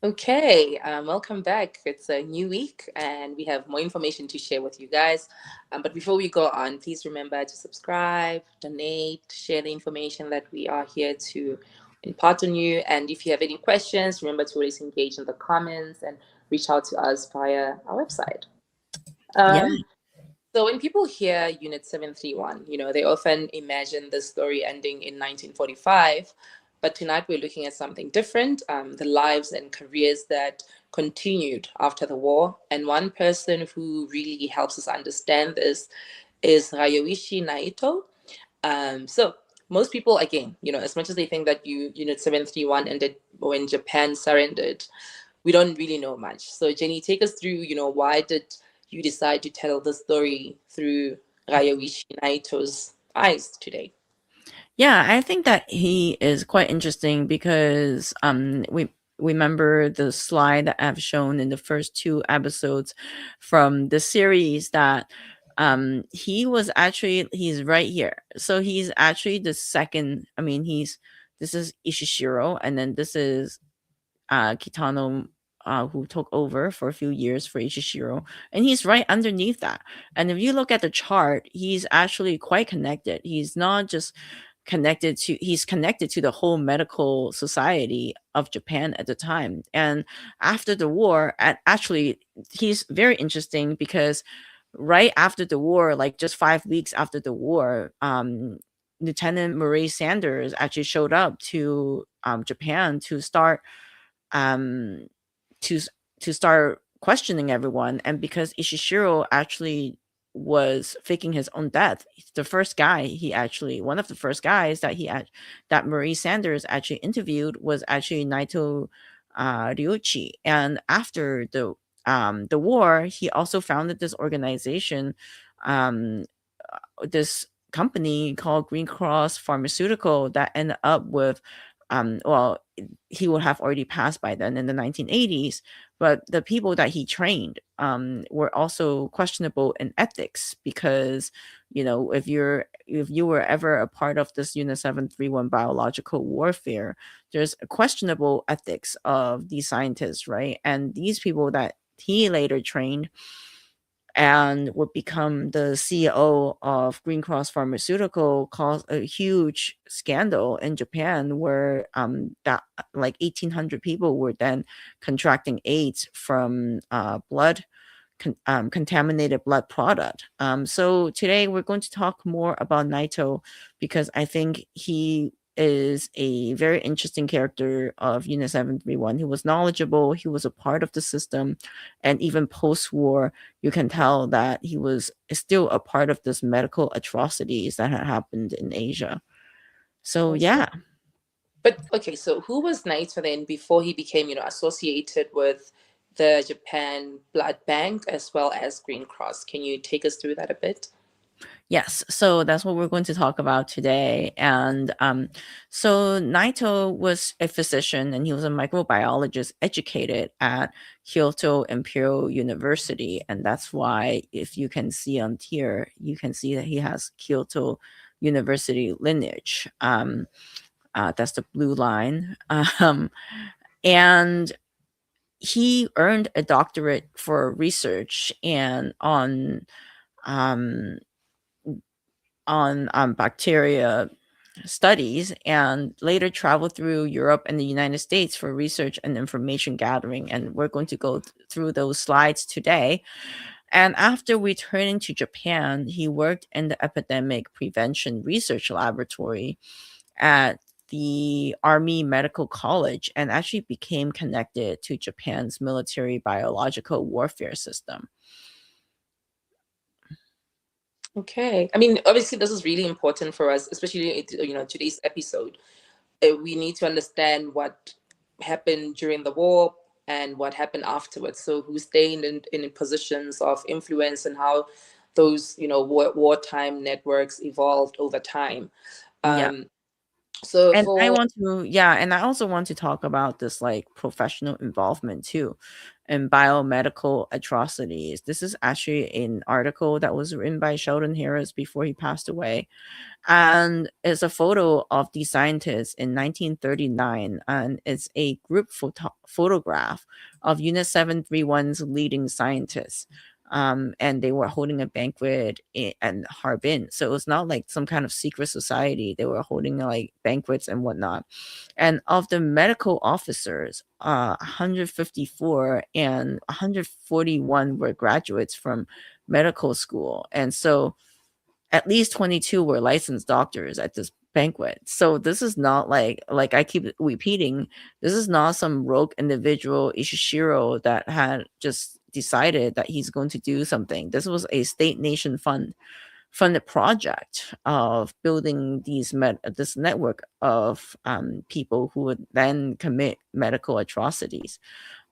Okay, welcome back. It's a new week and we have more information to share with you guys. But before we go on, please remember to subscribe, donate, share the information that we are here to impart on you. And if you have any questions, remember to always engage in the comments and reach out to us via our website. Yeah. Um, so when people hear Unit 731, they often imagine the story ending in 1945. But tonight we're looking at something different, the lives and careers that continued after the war. And one person who really helps us understand this is Ryoichi Naito. So most people, again, as much as they think that Unit 731 ended when Japan surrendered, we don't really know much. So Jenny, take us through, why did you decide to tell the story through Ryoichi Naito's eyes today? Yeah, I think that he is quite interesting because we remember the slide that I've shown in the first two episodes from the series that he's right here. So he's actually the second. I mean, he's this is Ishii and then this is Kitano, who took over for a few years for Ishii, and he's right underneath that. And if you look at the chart, he's actually quite connected. He's not just he's connected to the whole medical society of Japan at the time. And after the war, actually, he's very interesting because right after the war, like just 5 weeks after the war, Lieutenant Murray Sanders actually showed up to Japan to start um, to to start questioning everyone. And because Ishishiro actually was faking his own death, the first guy he actually one of the first guys that Marie Sanders actually interviewed was actually Naitō Ryōichi. And after the war, he also founded this organization, um, this company called Green Cross Pharmaceutical that ended up with well, he would have already passed by then in the 1980s, but the people that he trained were also questionable in ethics because, if you were ever a part of this Unit 731 biological warfare, there's a questionable ethics of these scientists, right? And these people that he later trained and would become the CEO of Green Cross Pharmaceutical caused a huge scandal in Japan where that like 1,800 people were then contracting AIDS from contaminated blood product. So today we're going to talk more about Naito because I think he is a very interesting character of Unit 731. He was knowledgeable, he was a part of the system, and even post-war, you can tell that he was still a part of this medical atrocities that had happened in Asia. So Okay. yeah. But okay, so who was Naito then before he became, associated with the Japan Blood Bank as well as Green Cross? Can you take us through that a bit? Yes, so that's what we're going to talk about today. And so Naito was a physician and he was a microbiologist educated at Kyoto Imperial University. And that's why, if you can see on here, you can see that he has Kyoto University lineage. That's the blue line. And he earned a doctorate for research and um, on bacteria studies and later traveled through Europe and the United States for research and information gathering. And we're going to go through those slides today. And after returning to Japan, he worked in the epidemic prevention research laboratory at the Army Medical College and actually became connected to Japan's military biological warfare system. Okay. I mean, obviously, this is really important for us, especially today's episode. We need to understand what happened during the war and what happened afterwards. So, who stayed in positions of influence and how those wartime networks evolved over time. Yeah. Um, so for And I also want to talk about this like professional involvement too. and biomedical atrocities. This is actually an article that was written by Sheldon Harris before he passed away. And it's a photo of these scientists in 1939, and it's a group photograph of Unit 731's leading scientists. And they were holding a banquet in Harbin. So it was not like some kind of secret society. They were holding like banquets and whatnot. And of the medical officers, 154 and 141 were graduates from medical school. And so at least 22 were licensed doctors at this banquet. So this is not like I keep repeating, this is not some rogue individual, Ishii Shirō, that had just decided that he's going to do something. This was a state nation funded project of building this network of people who would then commit medical atrocities.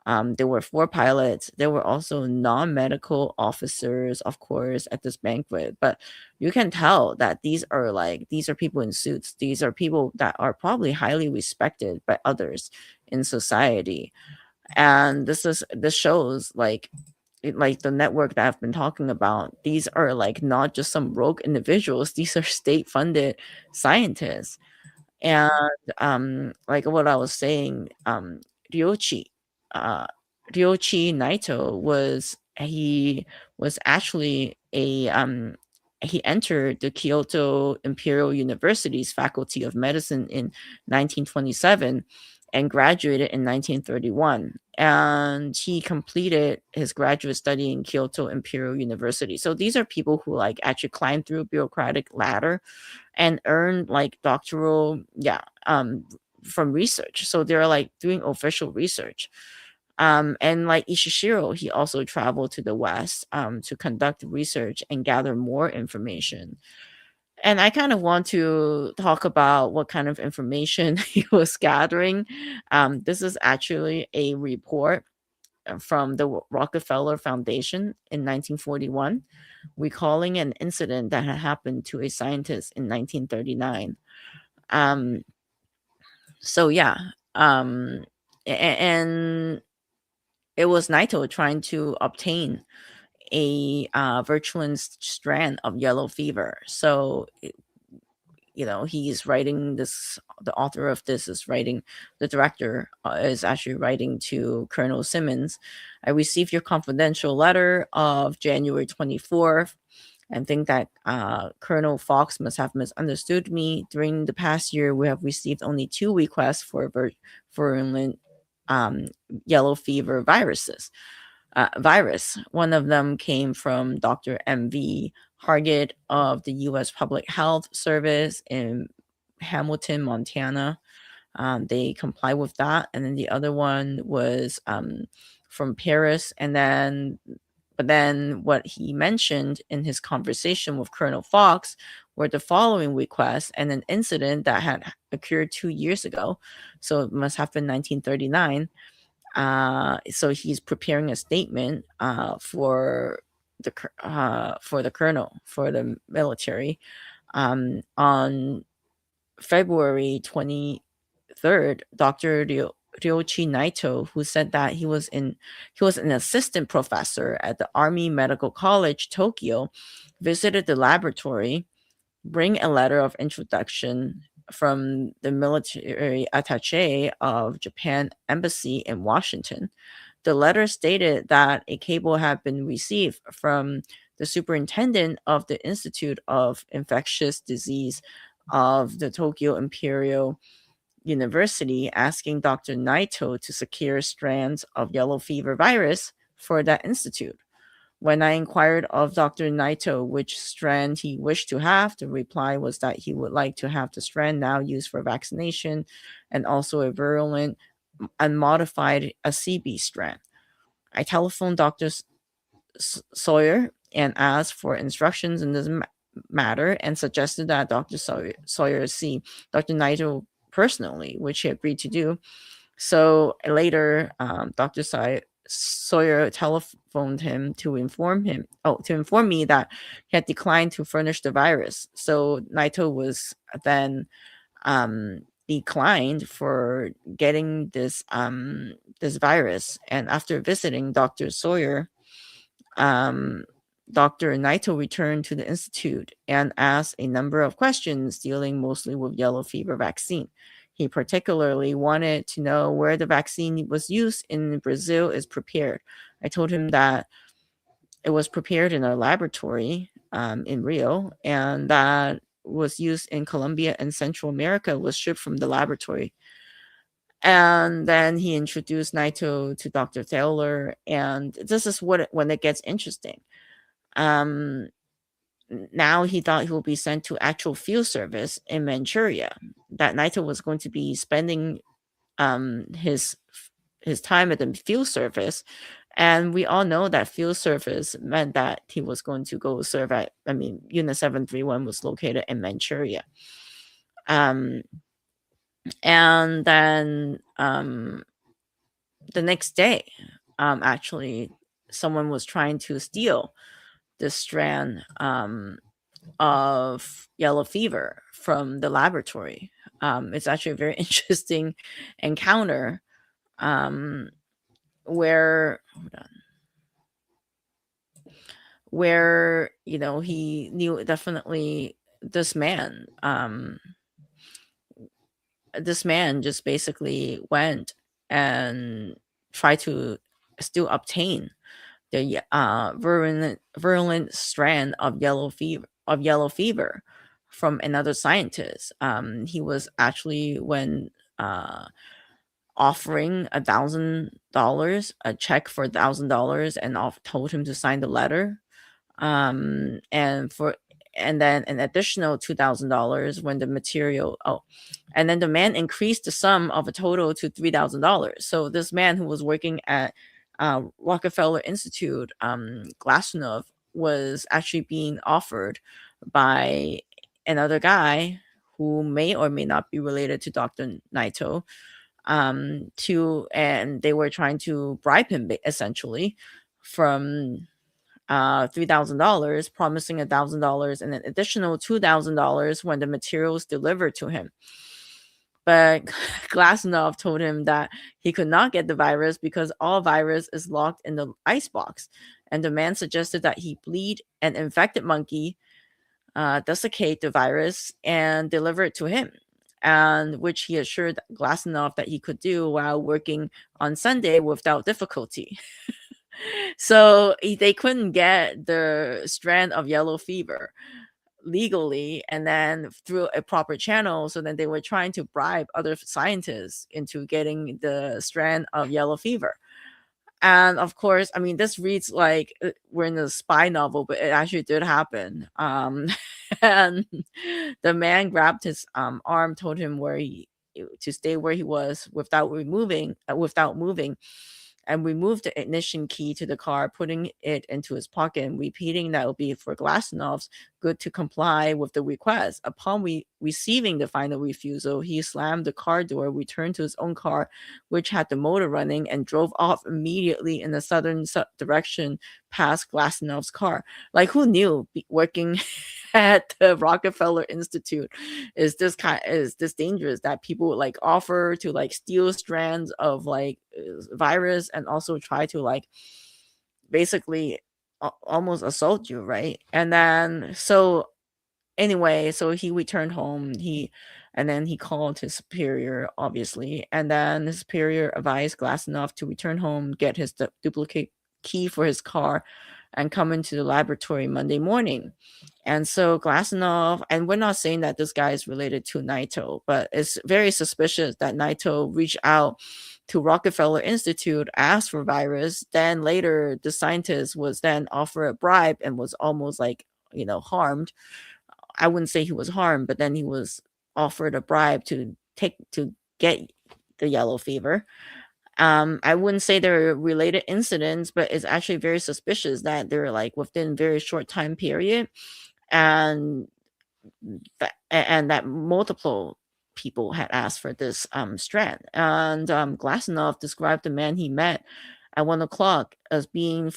There were 4 pilots. There were also non-medical officers, of course, at this banquet. But you can tell that these are people in suits. These are people that are probably highly respected by others in society. And this shows like the network that I've been talking about. These are like not just some rogue individuals. These are state funded scientists. And like what I was saying, Ryoichi, uh, Ryoichi Naitō was actually he entered the Kyoto Imperial University's Faculty of Medicine in 1927 and graduated in 1931. And he completed his graduate study in Kyoto Imperial University. So these are people who like actually climbed through a bureaucratic ladder and earned like doctoral, from research. So they're like doing official research. And like Ishii Shirō, he also traveled to the West to conduct research and gather more information. And I kind of want to talk about what kind of information he was gathering. This is actually a report from the Rockefeller Foundation in 1941, recalling an incident that had happened to a scientist in 1939. Um, so yeah, and it was Naito trying to obtain a virulent strand of yellow fever. So he's writing this, the author of this is writing, the director is actually writing to Colonel Simmons. I received your confidential letter of January 24th and think that Colonel Fox must have misunderstood me. During the past year, we have received only 2 requests for virulent yellow fever virus. One of them came from Dr. M.V. Hargett of the U.S. Public Health Service in Hamilton, Montana. They comply with that. And then the other one was from Paris. But then what he mentioned in his conversation with Colonel Fox were the following requests and an incident that had occurred 2 years ago. So it must have been 1939. So he's preparing a statement for the colonel, for the military, on February 23rd. Dr. Ryoichi Naito, who said that he was an assistant professor at the Army Medical College, Tokyo, visited the laboratory, bring a letter of introduction from the military attaché of Japan Embassy in Washington. The letter stated that a cable had been received from the superintendent of the Institute of Infectious Disease of the Tokyo Imperial University asking Dr. Naito to secure strands of yellow fever virus for that institute. When I inquired of Dr. Naito which strand he wished to have, the reply was that he would like to have the strand now used for vaccination and also a virulent unmodified CB strand. I telephoned Dr. Sawyer and asked for instructions in this matter and suggested that Dr. Sawyer see Dr. Naito personally, which he agreed to do. So later, Dr. Sawyer telephoned him to inform me that he had declined to furnish the virus. So Naito was then declined for getting this virus. And after visiting Dr. Sawyer, um, Dr. Naitō returned to the institute and asked a number of questions dealing mostly with yellow fever vaccine. He particularly wanted to know where the vaccine was used in Brazil is prepared. I told him that it was prepared in a laboratory in Rio, and that was used in Colombia and Central America was shipped from the laboratory. And then he introduced Naito to Dr. Taylor, and this is when it gets interesting. Um, Now he thought he would be sent to actual field service in Manchuria. That Naito was going to be spending his time at the field service, and we all know that field service meant that he was going to go serve at. I mean, Unit 731 was located in Manchuria. Um, and then the next day, actually, someone was trying to steal this strand of yellow fever from the laboratory. It's actually a very interesting encounter where hold on, where he knew definitely this man just basically went and tried to still obtain the virulent strand of yellow fever from another scientist. He was actually when offering $1,000, a check for $1,000, and told him to sign the letter. And then an additional $2,000 when the material. And then the man increased the sum of a total to $3,000. So this man who was working at Rockefeller Institute, Glasunov, was actually being offered by another guy who may or may not be related to Dr. Naito, and they were trying to bribe him essentially from $3,000, promising $1,000 and an additional $2,000 when the materials delivered to him. But Glasunov told him that he could not get the virus because all virus is locked in the icebox. And the man suggested that he bleed an infected monkey, desiccate the virus, and deliver it to him. And which he assured Glasunov that he could do while working on Sunday without difficulty. So they couldn't get the strand of yellow fever legally and then through a proper channel. So then they were trying to bribe other scientists into getting the strand of yellow fever. And of course, I mean, this reads like we're in a spy novel, but it actually did happen. And the man grabbed his arm, told him to stay where he was without moving, and removed the ignition key to the car, putting it into his pocket and repeating that it would be for Glasunov's good to comply with the request. Upon receiving the final refusal, he slammed the car door, returned to his own car, which had the motor running, and drove off immediately in the southern direction past Glasunov's car. Like, who knew working at the Rockefeller Institute is this dangerous, that people would like offer to like steal strands of like virus and also try to like basically almost assault you, right? And then so anyway, so he returned home. And then he called his superior, obviously, and then his superior advised Glasunov to return home, get his duplicate key for his car, and come into the laboratory Monday morning. And so Glasunov, and we're not saying that this guy is related to Naito, but it's very suspicious that Naito reached out to Rockefeller Institute, asked for virus. Then later, the scientist was then offered a bribe and was almost like, harmed. I wouldn't say he was harmed, but then he was offered a bribe to get the yellow fever. I wouldn't say they're related incidents, but it's actually very suspicious that they're like within very short time period, and that multiple people had asked for this strand. And Glasunov described the man he met at 1:00 as being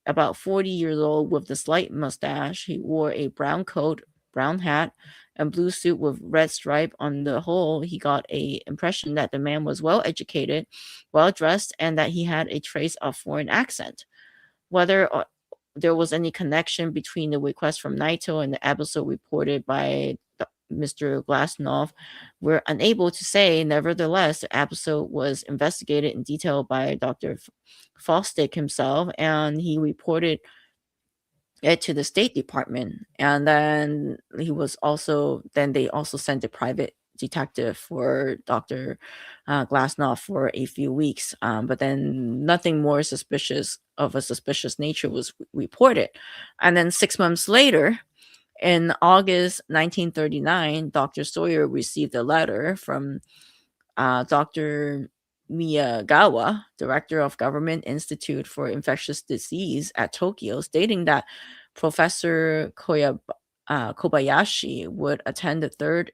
about 40 years old with a slight mustache. He wore a brown coat, brown hat and blue suit with red stripe. On the whole, he got a impression that the man was well educated, well dressed, and that he had a trace of foreign accent. Whether there was any connection between the request from Naito and the episode reported by Mr. Glasnow, we're unable to say. Nevertheless, the episode was investigated in detail by Dr. Fosdick himself, and he reported it to the State Department. And then they also sent a private detective for Dr. Glasnow for a few weeks. But then nothing more suspicious of a suspicious nature was reported. And then 6 months later, in August 1939, Dr. Sawyer received a letter from Dr. Miyagawa, director of Government Institute for Infectious Disease at Tokyo, stating that Professor Kobayashi would attend the third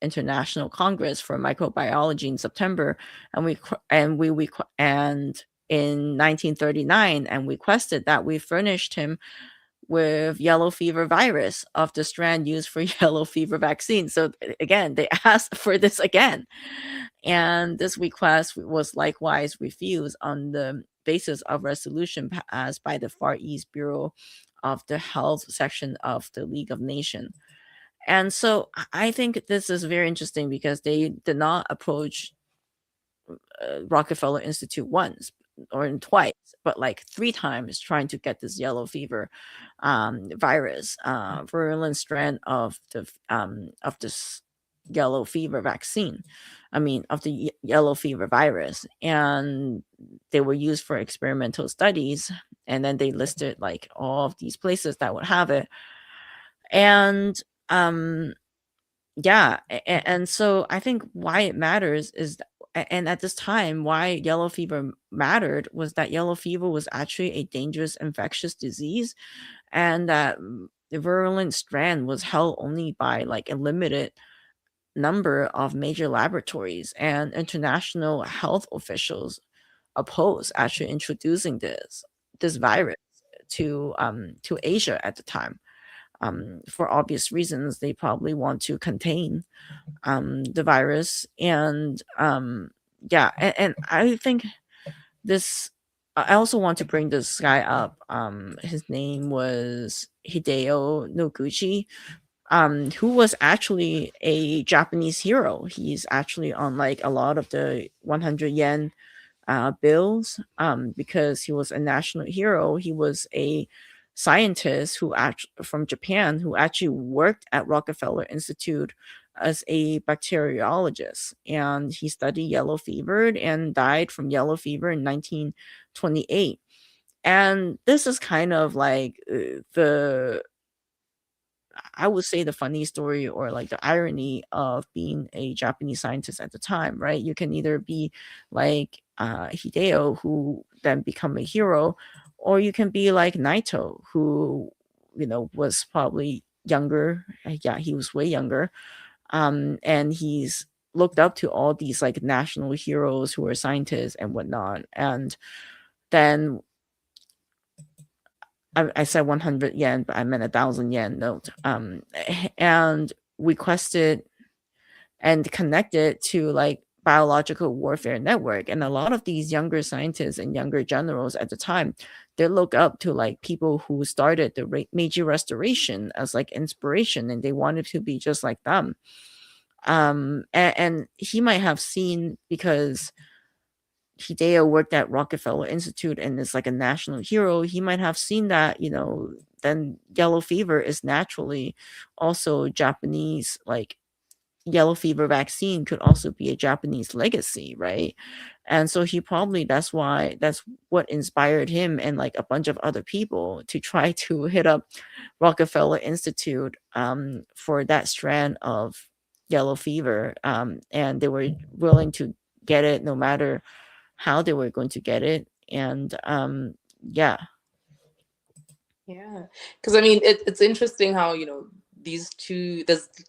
International Congress for Microbiology in September, and in 1939, and requested that we furnished him with yellow fever virus of the strand used for yellow fever vaccine. So again, they asked for this again. And this request was likewise refused on the basis of resolution passed by the Far East Bureau of the Health section of the League of Nations. And so I think this is very interesting because they did not approach Rockefeller Institute once or twice, but like 3 times trying to get this yellow fever virus, virulent strand of this yellow fever vaccine. I mean, of the yellow fever virus, and they were used for experimental studies. And then they listed like all of these places that would have it, and yeah, and so I think why it matters is and at this time, why yellow fever mattered was that yellow fever was actually a dangerous infectious disease, and that the virulent strand was held only by like a limited number of major laboratories, and international health officials opposed actually introducing this virus to Asia at the time. For obvious reasons, they probably want to contain the virus. And yeah, and I think this I also want to bring this guy up. His name was Hideo Noguchi, who was actually a Japanese hero. He's actually on like a lot of the 100 yen bills, because he was a national hero. He was a scientist from Japan who actually worked at Rockefeller Institute as a bacteriologist, and he studied yellow fever and died from yellow fever in 1928. And this is kind of like the I would say the funny story or like the irony of being a Japanese scientist at the time, right? You can either be like Hideo, who then become a hero, or you can be like Naito, who was probably younger. Yeah, he was way younger, and he's looked up to all these like national heroes who are scientists and whatnot. And then I said 100 yen, but I meant 1,000 yen note. And requested and connected to like biological warfare network. And a lot of these younger scientists and younger generals at the time, they look up to like people who started the Meiji Restoration as like inspiration, and they wanted to be just like them. And he might have seen, because Hideo worked at Rockefeller Institute and is like a national hero, he might have seen that, then yellow fever is naturally also Japanese, like yellow fever vaccine could also be a Japanese legacy, right? And so that's what inspired him and like a bunch of other people to try to hit up Rockefeller Institute for that strand of yellow fever. And they were willing to get it no matter how they were going to get it. And yeah. Yeah, because I mean, it's interesting how, there's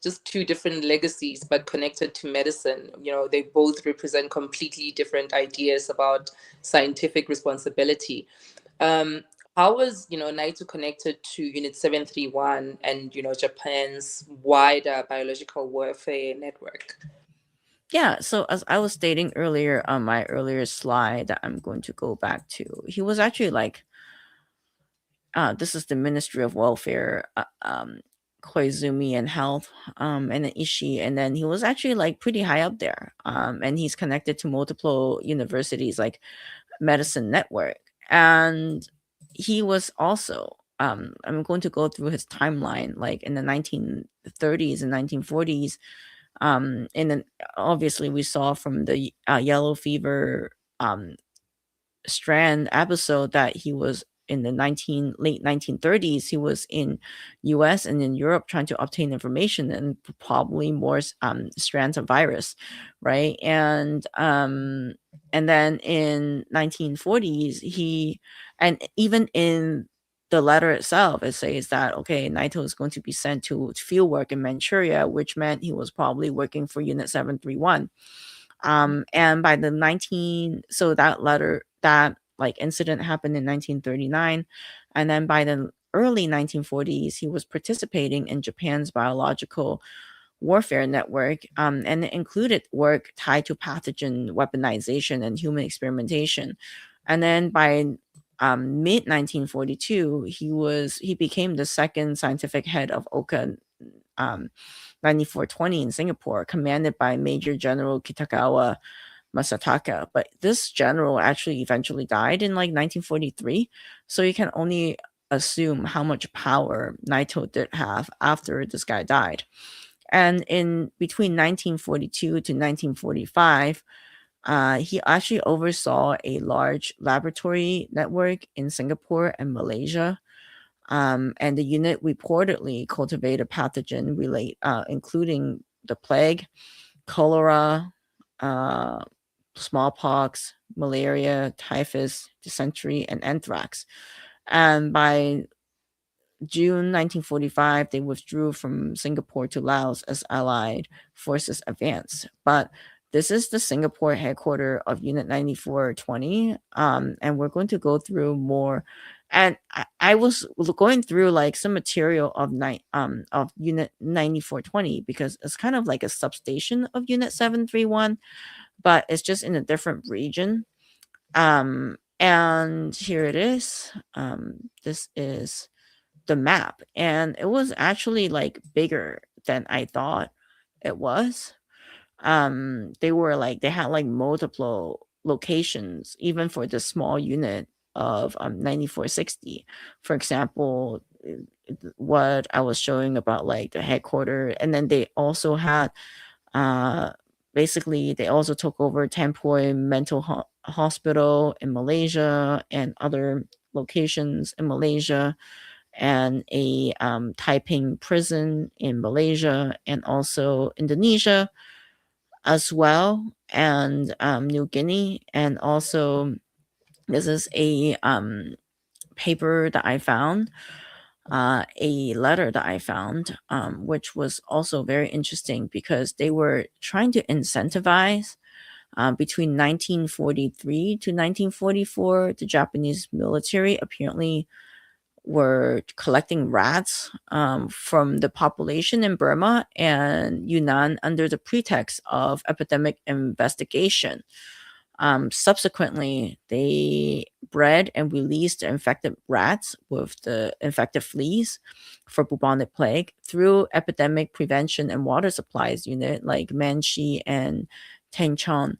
just two different legacies, but connected to medicine. They both represent completely different ideas about scientific responsibility. How was, Naito connected to Unit 731 and, Japan's wider biological warfare network? Yeah, so as I was stating earlier on my earlier slide that I'm going to go back to, he was actually like, this is the Ministry of Welfare, Koizumi and Health, and then Ishii, and then he was actually like pretty high up there, and he's connected to multiple universities like Medicine Network, and he was also. I'm going to go through his timeline, like in the 1930s and 1940s. And then obviously we saw from the yellow fever um, strand episode that he was in the late 1930s. He was in US and in Europe trying to obtain information and probably more strands of virus, right? And then in 1940s and even in the letter itself, it says that okay, Naito is going to be sent to field work in Manchuria, which meant he was probably working for Unit 731. And by the 19 so that letter that like incident happened in 1939, and then by the early 1940s he was participating in Japan's biological warfare network, and it included work tied to pathogen weaponization and human experimentation. And then by mid 1942 he became the second scientific head of Oka, um, 9420 in Singapore, commanded by Major General Kitagawa Masataka. But this general actually eventually died in like 1943. So you can only assume how much power Naito did have after this guy died. And in between 1942 to 1945, he actually oversaw a large laboratory network in Singapore and Malaysia. And the unit reportedly cultivated pathogen including the plague, cholera, uh, smallpox, malaria, typhus, dysentery, and anthrax. And by June 1945, they withdrew from Singapore to Laos as Allied forces advanced. But this is the Singapore headquarters of Unit 9420, and we're going to go through more. And I was going through like some material of Unit 9420 because it's kind of like a substation of Unit 731, but it's just in a different region. And here it is. This is the map, and it was actually like bigger than I thought it was. They had like multiple locations even for the small unit of 9460. For example, what I was showing about like the headquarters, and then they also had uh basically they also took over Tampoi Mental Hospital in Malaysia and other locations in Malaysia, and a Taiping prison in Malaysia, and also Indonesia as well, and New Guinea. And also, this is a paper that I found, a letter that I found, which was also very interesting because they were trying to incentivize. Between 1943 to 1944, the Japanese military apparently were collecting rats from the population in Burma and Yunnan under the pretext of epidemic investigation. Subsequently, they bred and released the infected rats with the infected fleas for bubonic plague through epidemic prevention and water supplies unit like Manchi and Tengchon,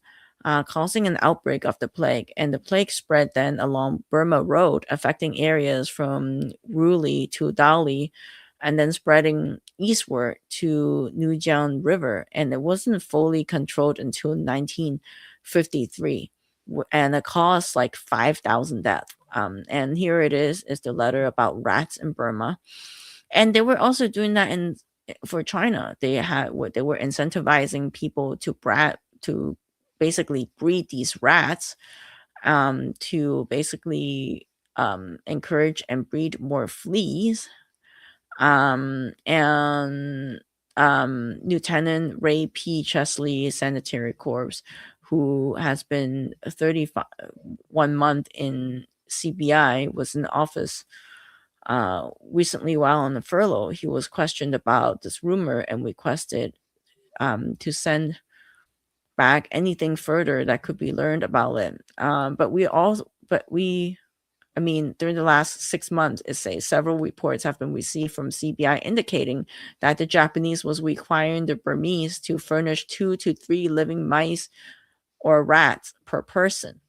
causing an outbreak of the plague. And the plague spread then along Burma Road, affecting areas from Ruli to Dali, and then spreading eastward to Nujiang River. And it wasn't fully controlled until 1953, and it caused like 5,000 deaths. And here it is the letter about rats in Burma. And they were also doing that for China. They were incentivizing people to basically breed these rats, to basically encourage and breed more fleas. And Lieutenant Ray P. Chesley, Sanitary Corps, who has been 31 month in CBI was in office recently while on the furlough, he was questioned about this rumor and requested to send back anything further that could be learned about it. I mean, during the last 6 months, it says several reports have been received from CBI indicating that the Japanese was requiring the Burmese to furnish 2 to 3 living mice or rats per person.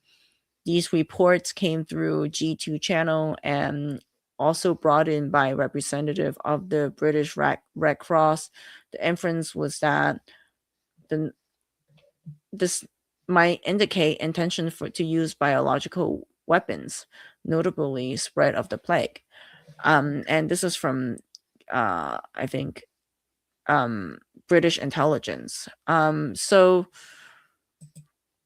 These reports came through G2 channel and also brought in by a representative of the British Red Cross. The inference was that this might indicate intention to use biological weapons, notably spread of the plague. And this is from, I think, British intelligence. So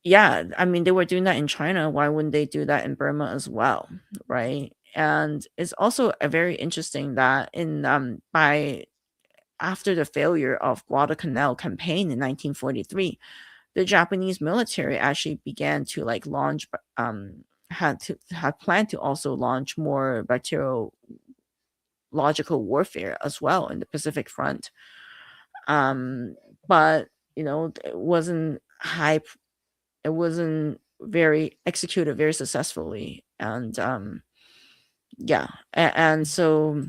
yeah, I mean, they were doing that in China. Why wouldn't they do that in Burma as well, right? And it's also a very interesting that in by after the failure of Guadalcanal campaign in 1943, the Japanese military actually began to like launch had planned to also launch more bacteriological warfare as well in the Pacific Front. But it wasn't very executed very successfully. And yeah, and so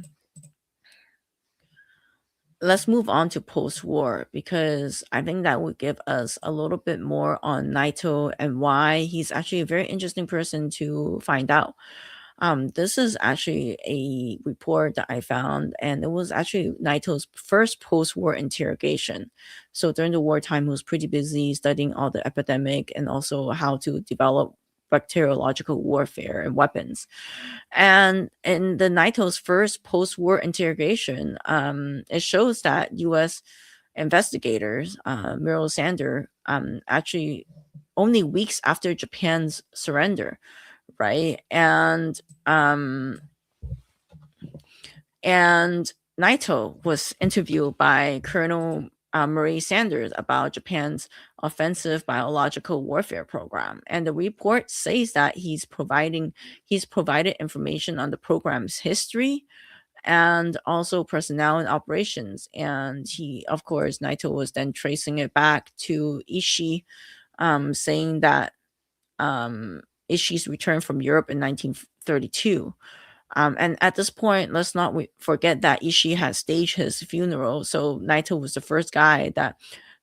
let's move on to post-war, because I think that would give us a little bit more on Naitō and why he's actually a very interesting person to find out. This is actually a report that I found, and it was actually Naito's first post-war interrogation. So during the wartime, he was pretty busy studying all the epidemic and also how to develop bacteriological warfare and weapons. And in the Naito's first post-war interrogation, it shows that U.S. investigators, Muriel Sander, actually only weeks after Japan's surrender, right? And Naitō was interviewed by Colonel Marie Sanders about Japan's offensive biological warfare program, and the report says that he's provided information on the program's history and also personnel and operations. And of course, Naitō was then tracing it back to Ishii, saying that Ishii's return from Europe in 1932. And at this point, let's not forget that Ishii had staged his funeral. So Naitō was the first guy that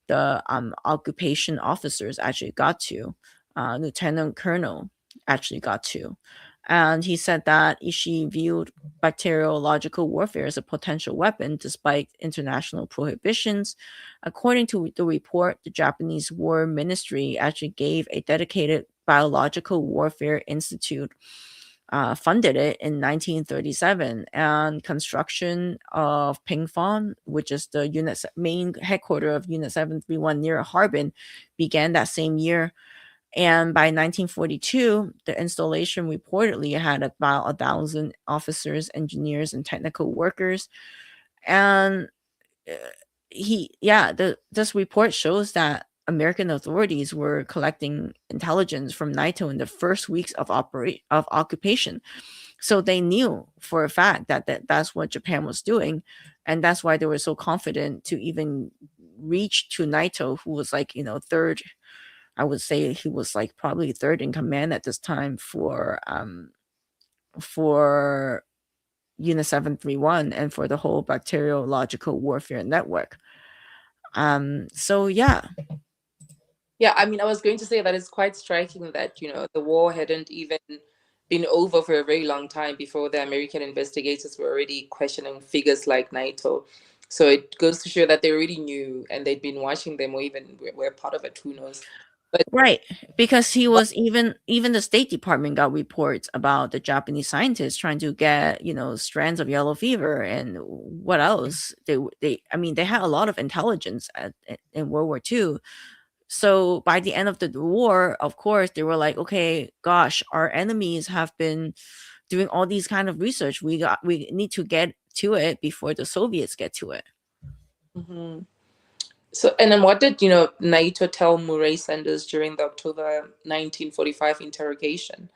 the occupation officers actually got to. Lieutenant Colonel actually got to. And he said that Ishii viewed bacteriological warfare as a potential weapon despite international prohibitions. According to the report, the Japanese War Ministry actually gave a dedicated biological warfare institute, funded it in 1937, and construction of Pingfong, which is the main headquarters of Unit 731 near Harbin, began that same year. And by 1942, the installation reportedly had about 1,000 officers, engineers, and technical workers. And this report shows that American authorities were collecting intelligence from Naitō in the first weeks of occupation. So they knew for a fact that that's what Japan was doing. And that's why they were so confident to even reach to Naitō, who was like, third. I would say he was like probably third in command at this time for Unit 731 and for the whole bacteriological warfare network. So yeah. Yeah, I mean, I was going to say that it's quite striking that, the war hadn't even been over for a very long time before the American investigators were already questioning figures like Naitō. So it goes to show that they already knew and they'd been watching them, or even were part of it, who knows. But right, because he was even the State Department got reports about the Japanese scientists trying to get strands of yellow fever and what else. They had a lot of intelligence in World War II. So by the end of the war, of course, they were like, okay, gosh, our enemies have been doing all these kind of research. We need to get to it before the Soviets get to it. Mm-hmm. So, and then what did, Naitō tell Murray Sanders during the October 1945 interrogation?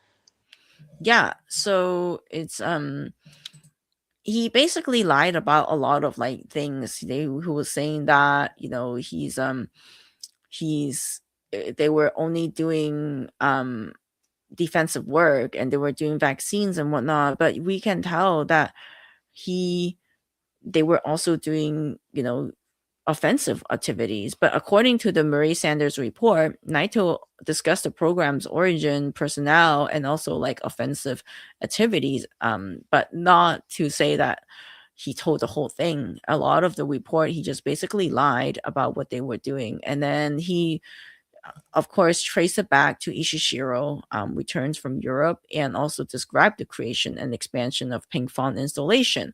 Yeah, so it's he basically lied about a lot of like things. They who was saying that, he's they were only doing defensive work and they were doing vaccines and whatnot, but we can tell that he they were also doing, offensive activities. But according to the Murray Sanders report, Naito discussed the program's origin, personnel, and also like offensive activities, but not to say that he told the whole thing. A lot of the report, he just basically lied about what they were doing. And then he, of course, traced it back to Ishii Shirō, returns from Europe, and also described the creation and expansion of Pink Font installation.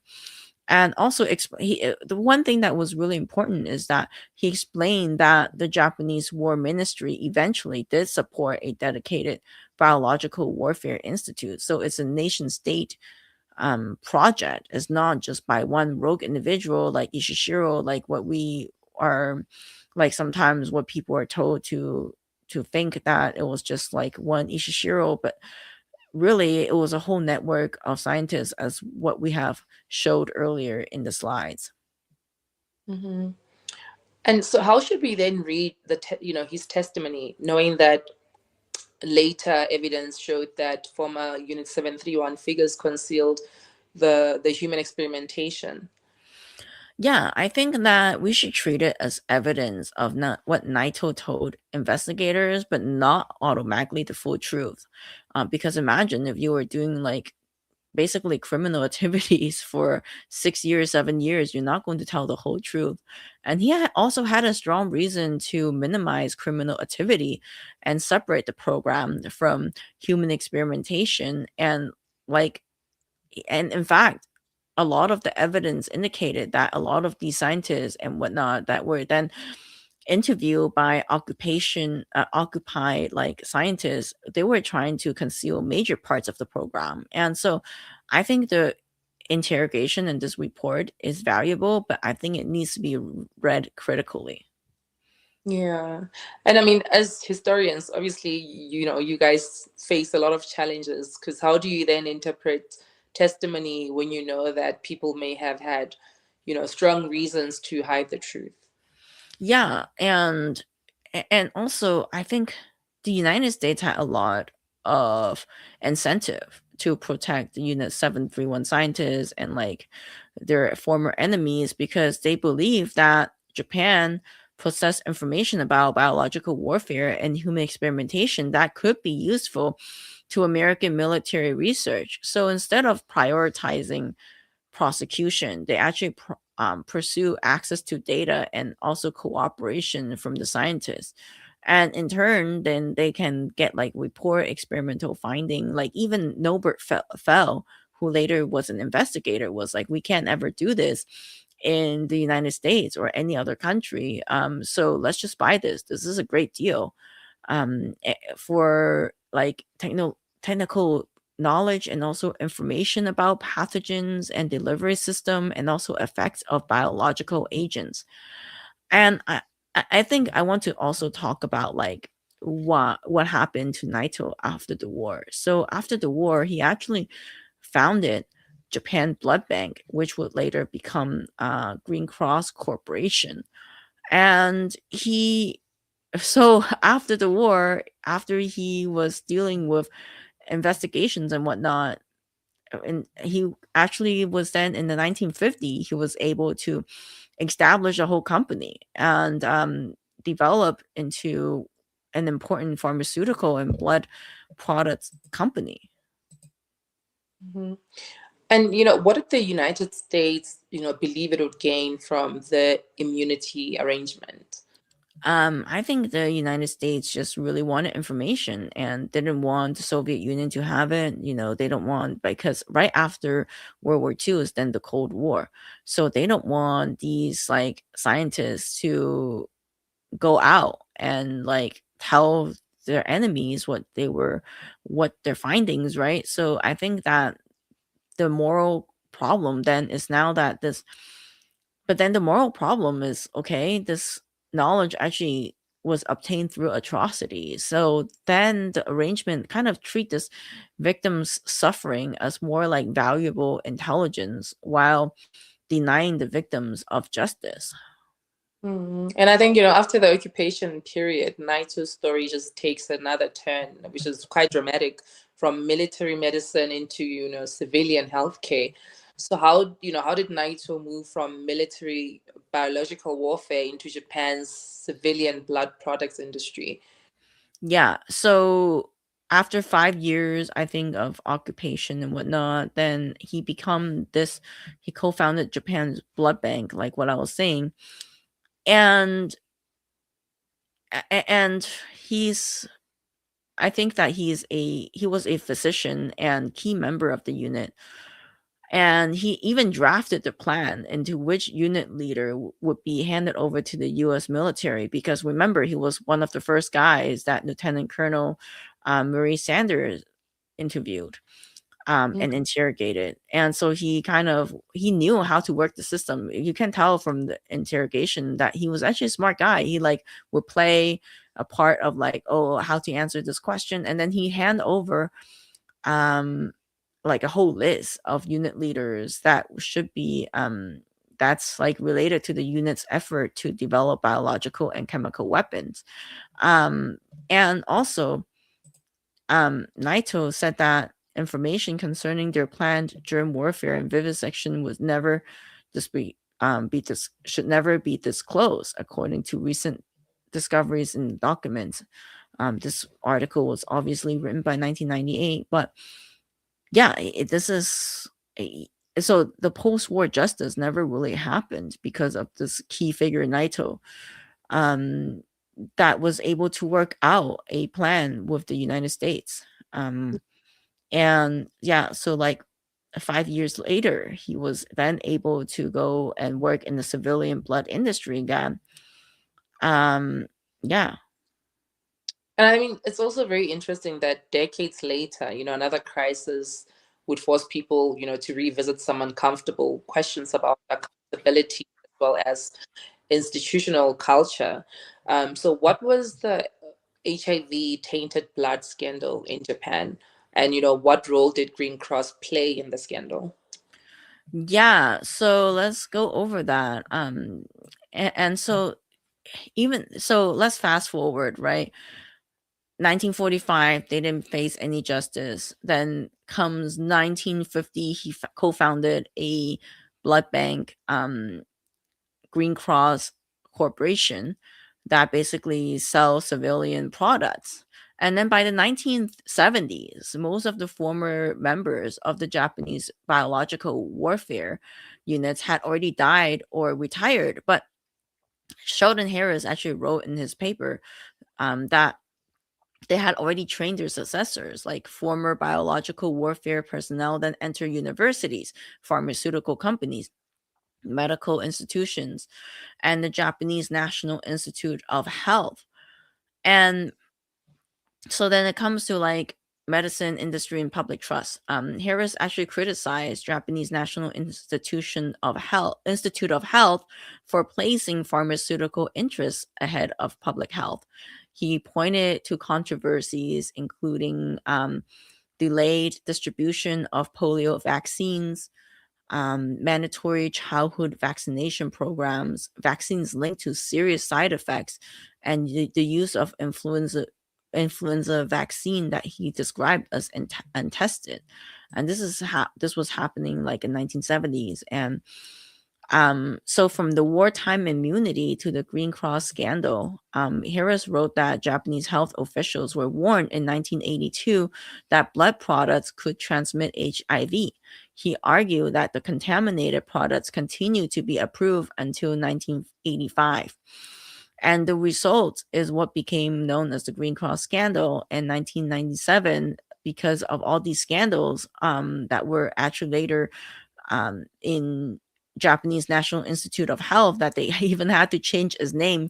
And also, the one thing that was really important is that he explained that the Japanese War Ministry eventually did support a dedicated biological warfare institute. So it's a nation state project. It's not just by one rogue individual like Ishishiro, like what we are, like sometimes what people are told to think that it was just like one Ishishiro, but really it was a whole network of scientists, as what we have showed earlier in the slides. Hmm. And so, how should we then read his testimony, knowing that later evidence showed that former Unit 731 figures concealed the human experimentation? Yeah, I think that we should treat it as evidence of not what Naito told investigators, but not automatically the full truth. Because imagine if you were doing like basically criminal activities for 6 years, 7 years, you're not going to tell the whole truth. And he also had a strong reason to minimize criminal activity and separate the program from human experimentation. Like, and in fact, a lot of the evidence indicated that a lot of these scientists and whatnot that were then interviewed by occupied like scientists, they were trying to conceal major parts of the program. And so I think the interrogation in this report is valuable, but I think it needs to be read critically. Yeah. And I mean, as historians, obviously, you guys face a lot of challenges, because how do you then interpret testimony when you know that people may have had, strong reasons to hide the truth? Yeah, and also I think the United States had a lot of incentive to protect the Unit 731 scientists and like their former enemies, because they believe that Japan possessed information about biological warfare and human experimentation that could be useful to American military research. So instead of prioritizing prosecution, they actually pursue access to data and also cooperation from the scientists. And in turn, then they can get like report experimental finding. Like even Norbert Fell, who later was an investigator, was like, we can't ever do this in the United States or any other country. So let's just buy this. This is a great deal for like technical knowledge and also information about pathogens and delivery system and also effects of biological agents. And I think I want to also talk about like what happened to Naito after the war. So after the war, he actually founded Japan Blood Bank, which would later become Green Cross Corporation. And he so after the war, after he was dealing with investigations and whatnot, and he actually was then in the 1950s, he was able to establish a whole company and develop into an important pharmaceutical and blood products company. Hmm. And, what did the United States, believe it would gain from the immunity arrangement? I think the United States just really wanted information and didn't want the Soviet Union to have it. They don't want, because right after World War II is then the Cold War. So they don't want these like scientists to go out and like tell their enemies what their findings, right? So I think that the moral problem then is now but then the moral problem is, okay, this knowledge actually was obtained through atrocity. So then the arrangement kind of treat this victim's suffering as more like valuable intelligence while denying the victims of justice. And I think, after the occupation period, Naito's story just takes another turn, which is quite dramatic, from military medicine into, civilian healthcare. So how did Naito move from military biological warfare into Japan's civilian blood products industry? Yeah. So after 5 years, I think, of occupation and whatnot, then he co-founded Japan's blood bank, like what I was saying. And and he's I think that he was a physician and key member of the unit. And he even drafted the plan into which unit leader would be handed over to the US military, because remember, he was one of the first guys that Lieutenant Colonel Murray Sanders interviewed and interrogated. And so he knew how to work the system. You can tell from the interrogation that he was actually a smart guy. He like would play a part of like, oh, how to answer this question, and then he hand over like a whole list of unit leaders that should be that's like related to the unit's effort to develop biological and chemical weapons. And also Naito said that information concerning their planned germ warfare and vivisection was never should never be disclosed, according to recent discoveries in documents. This article was obviously written by 1998, but yeah, this is so the post-war justice never really happened because of this key figure Naito, that was able to work out a plan with the United States. And yeah, so like 5 years later, he was then able to go and work in the civilian blood industry again. Yeah. And I mean, it's also very interesting that decades later, another crisis would force people, to revisit some uncomfortable questions about accountability as well as institutional culture. So, what was the HIV tainted blood scandal in Japan? And, what role did Green Cross play in the scandal? Yeah, so let's go over that. And so let's fast forward, right? 1945, they didn't face any justice. Then comes 1950, he co-founded a blood bank, Green Cross Corporation, that basically sells civilian products. And then by the 1970s, most of the former members of the Japanese biological warfare units had already died or retired. But Sheldon Harris actually wrote in his paper that they had already trained their successors, like former biological warfare personnel, then enter universities, pharmaceutical companies, medical institutions, and the Japanese National Institute of Health. And so then it comes to like medicine, industry, and public trust. Harris actually criticized Japanese National Institute of Health for placing pharmaceutical interests ahead of public health. He pointed to controversies, including delayed distribution of polio vaccines, mandatory childhood vaccination programs, vaccines linked to serious side effects, and the use of influenza vaccine that he described as untested. And this was happening like in 1970s. And so from the wartime immunity to the Green Cross scandal, Harris wrote that Japanese health officials were warned in 1982 that blood products could transmit HIV. He argued that the contaminated products continued to be approved until 1985. And the result is what became known as the Green Cross scandal in 1997, because of all these scandals that were actually later in Japanese National Institute of Health, that they even had to change its name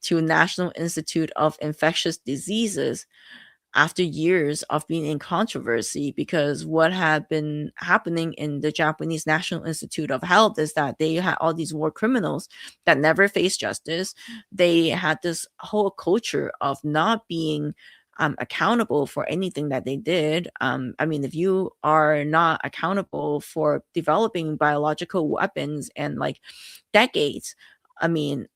to National Institute of Infectious Diseases. after years of being in controversy, because what had been happening in the Japanese National Institute of Health is that they had all these war criminals that never faced justice. They had this whole culture of not being accountable for anything that they did. I mean, if you are not accountable for developing biological weapons and like decades, I mean,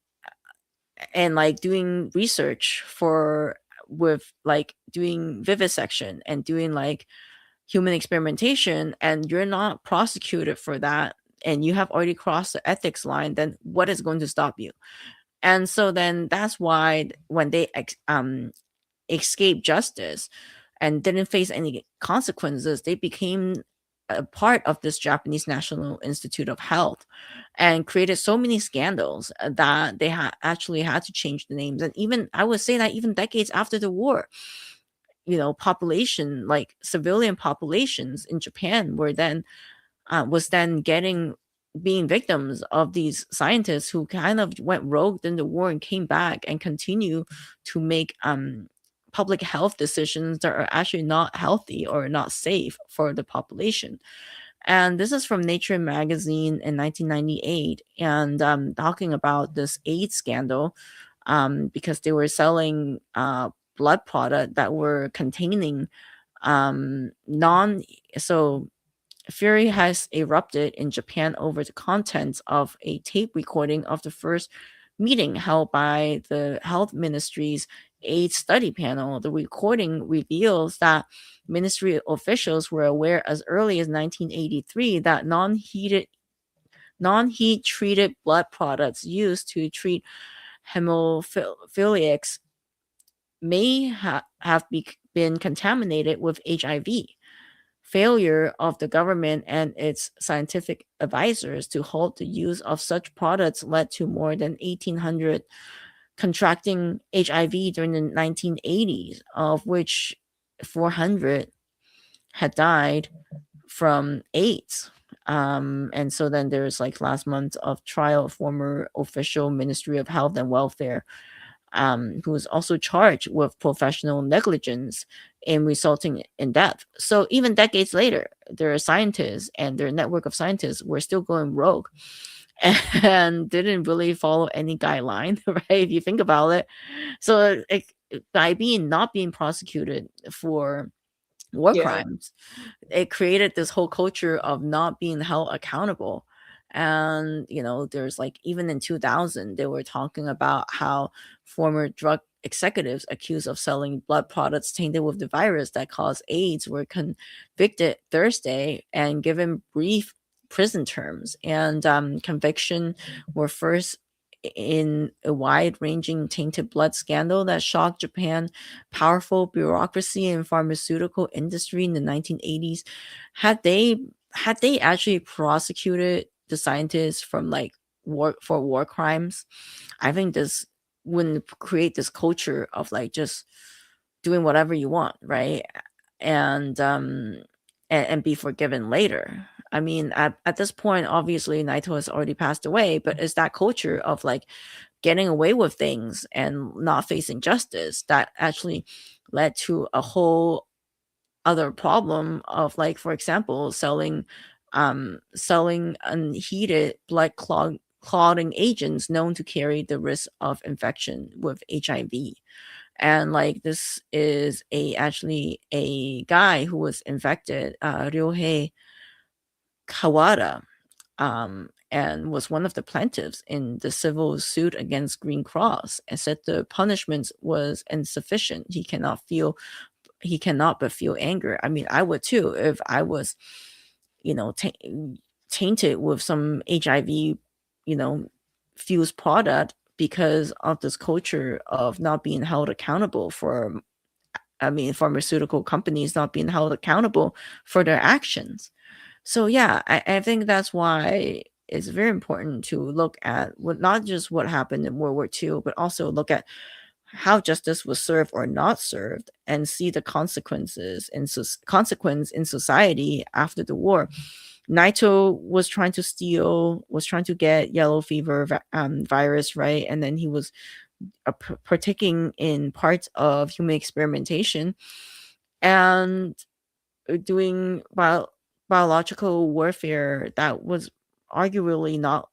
and like doing research for with like doing vivisection and doing like human experimentation, and you're not prosecuted for that, and you have already crossed the ethics line, then what is going to stop you? And so then that's why when they escaped justice and didn't face any consequences, they became a part of this Japanese National Institute of Health and created so many scandals that they actually had to change the names. And even I would say that even decades after the war, population, like civilian populations in Japan, were then was then getting being victims of these scientists who kind of went rogue in the war and came back and continue to make public health decisions that are actually not healthy or not safe for the population. And this is from Nature magazine in 1998, and talking about this AIDS scandal, because they were selling blood product that were containing non so fury has erupted in Japan over the contents of a tape recording of the first meeting held by the health ministry's AIDS study panel. The recording reveals that ministry officials were aware as early as 1983 that non-heat treated blood products used to treat hemophiliacs may have been contaminated with HIV. Failure of the government and its scientific advisors to halt the use of such products led to more than 1,800 contracting HIV during the 1980s, of which 400 had died from AIDS. And so then there's like last month of trial of former official Ministry of Health and Welfare, who was also charged with professional negligence in resulting in death. So even decades later, their scientists and their network of scientists were still going rogue and didn't really follow any guideline, right? If you think about it. So by not being prosecuted for war Yeah. crimes, it created this whole culture of not being held accountable. And there's like, even in 2000 they were talking about how former drug executives accused of selling blood products tainted with the virus that caused AIDS were convicted Thursday and given brief prison terms, and conviction were first in a wide-ranging tainted blood scandal that shocked Japan. Powerful bureaucracy and pharmaceutical industry in the 1980s. Had they actually prosecuted the scientists from like war crimes, I think this wouldn't create this culture of like just doing whatever you want, right? And and be forgiven later. I mean, at this point, obviously Naito has already passed away, but it's that culture of like getting away with things and not facing justice that actually led to a whole other problem of, like, for example, selling unheated clotting agents known to carry the risk of infection with HIV. And like, this is actually a guy who was infected, Ryohei Kawada, and was one of the plaintiffs in the civil suit against Green Cross, and said the punishment was insufficient. He cannot but feel anger. I mean, I would too if I was, you know, tainted with some HIV, fused product, because of this culture of not being held accountable for, I mean, pharmaceutical companies not being held accountable for their actions. So yeah, I think that's why it's very important to look at not just what happened in World War II, but also look at how justice was served or not served, and see the consequences and consequence in society after the war. Naito was trying to get yellow fever virus, right? And then he was partaking in parts of human experimentation and doing biological warfare that was arguably not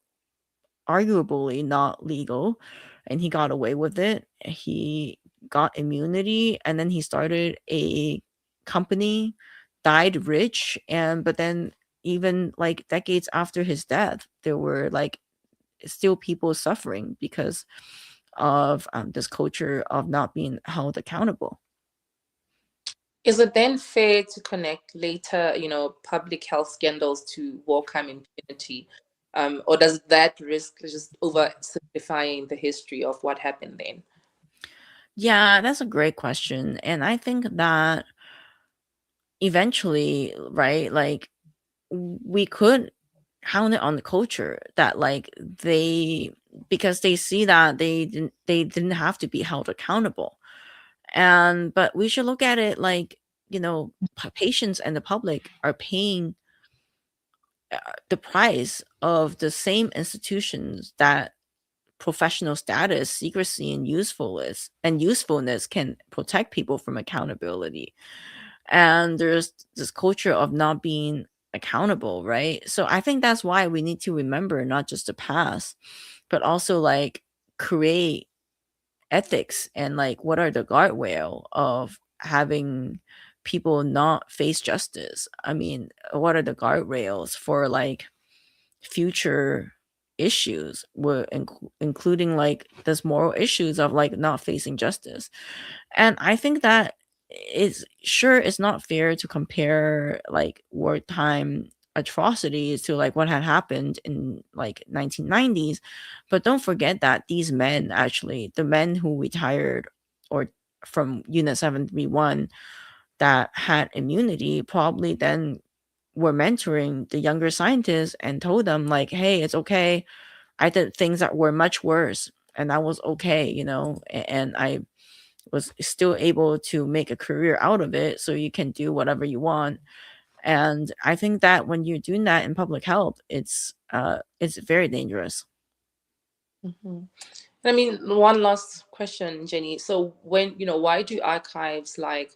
arguably not legal, and he got away with it. He got immunity, and then he started a company, died rich, and but then even like decades after his death, there were like still people suffering because of this culture of not being held accountable. Is it then fair to connect later, public health scandals to wartime impunity? Or does that risk just oversimplifying the history of what happened then? Yeah, that's a great question. And I think that eventually, right, like we could count it on the culture that like they because they see that they didn't have to be held accountable. And but we should look at it like, patients and the public are paying the price of the same institutions that professional status, secrecy, and usefulness can protect people from accountability. And there's this culture of not being accountable, right? So I think that's why we need to remember not just the past, but also like create ethics and like what are the guardrail of having people not face justice. I mean, what are the guardrails for like future issues were including like this moral issues of like not facing justice. And I think that it's not fair to compare like wartime atrocities to like what had happened in like 1990s, but don't forget that these men, actually the men who retired or from unit 731 that had immunity, probably then were mentoring the younger scientists and told them like, hey, it's okay, I did things that were much worse and that was okay, and I was still able to make a career out of it, so you can do whatever you want. And I think that when you're doing that in public health, it's very dangerous. Mhm. I mean, one last question, Jenny. So why do archives like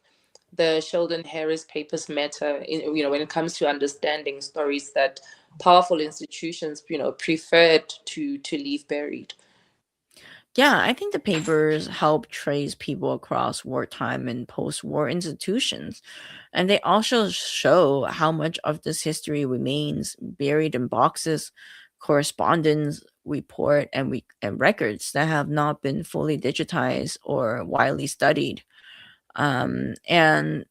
the Sheldon Harris papers matter when it comes to understanding stories that powerful institutions, preferred to leave buried? Yeah, I think the papers help trace people across wartime and post-war institutions, and they also show how much of this history remains buried in boxes, correspondence, report, and records that have not been fully digitized or widely studied. And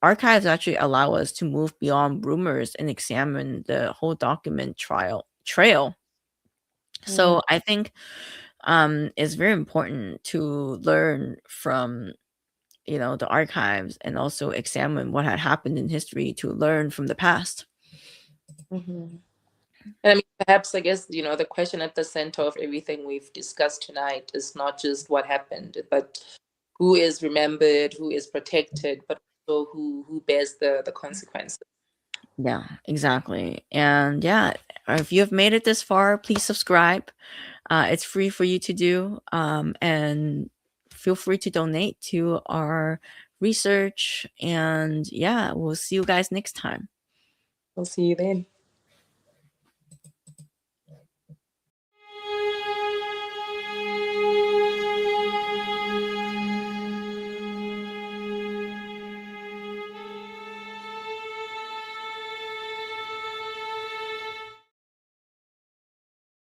archives actually allow us to move beyond rumors and examine the whole document trail. Mm, So I think it's very important to learn from the archives and also examine what had happened in history to learn from the past. mhm. And I mean, perhaps I guess, the question at the center of everything we've discussed tonight is not just what happened, but who is remembered, who is protected, but also who bears the consequences. Yeah, exactly. And yeah, if you have made it this far, please subscribe. It's free for you to do, and feel free to donate to our research. And yeah, we'll see you guys next time. We'll see you then.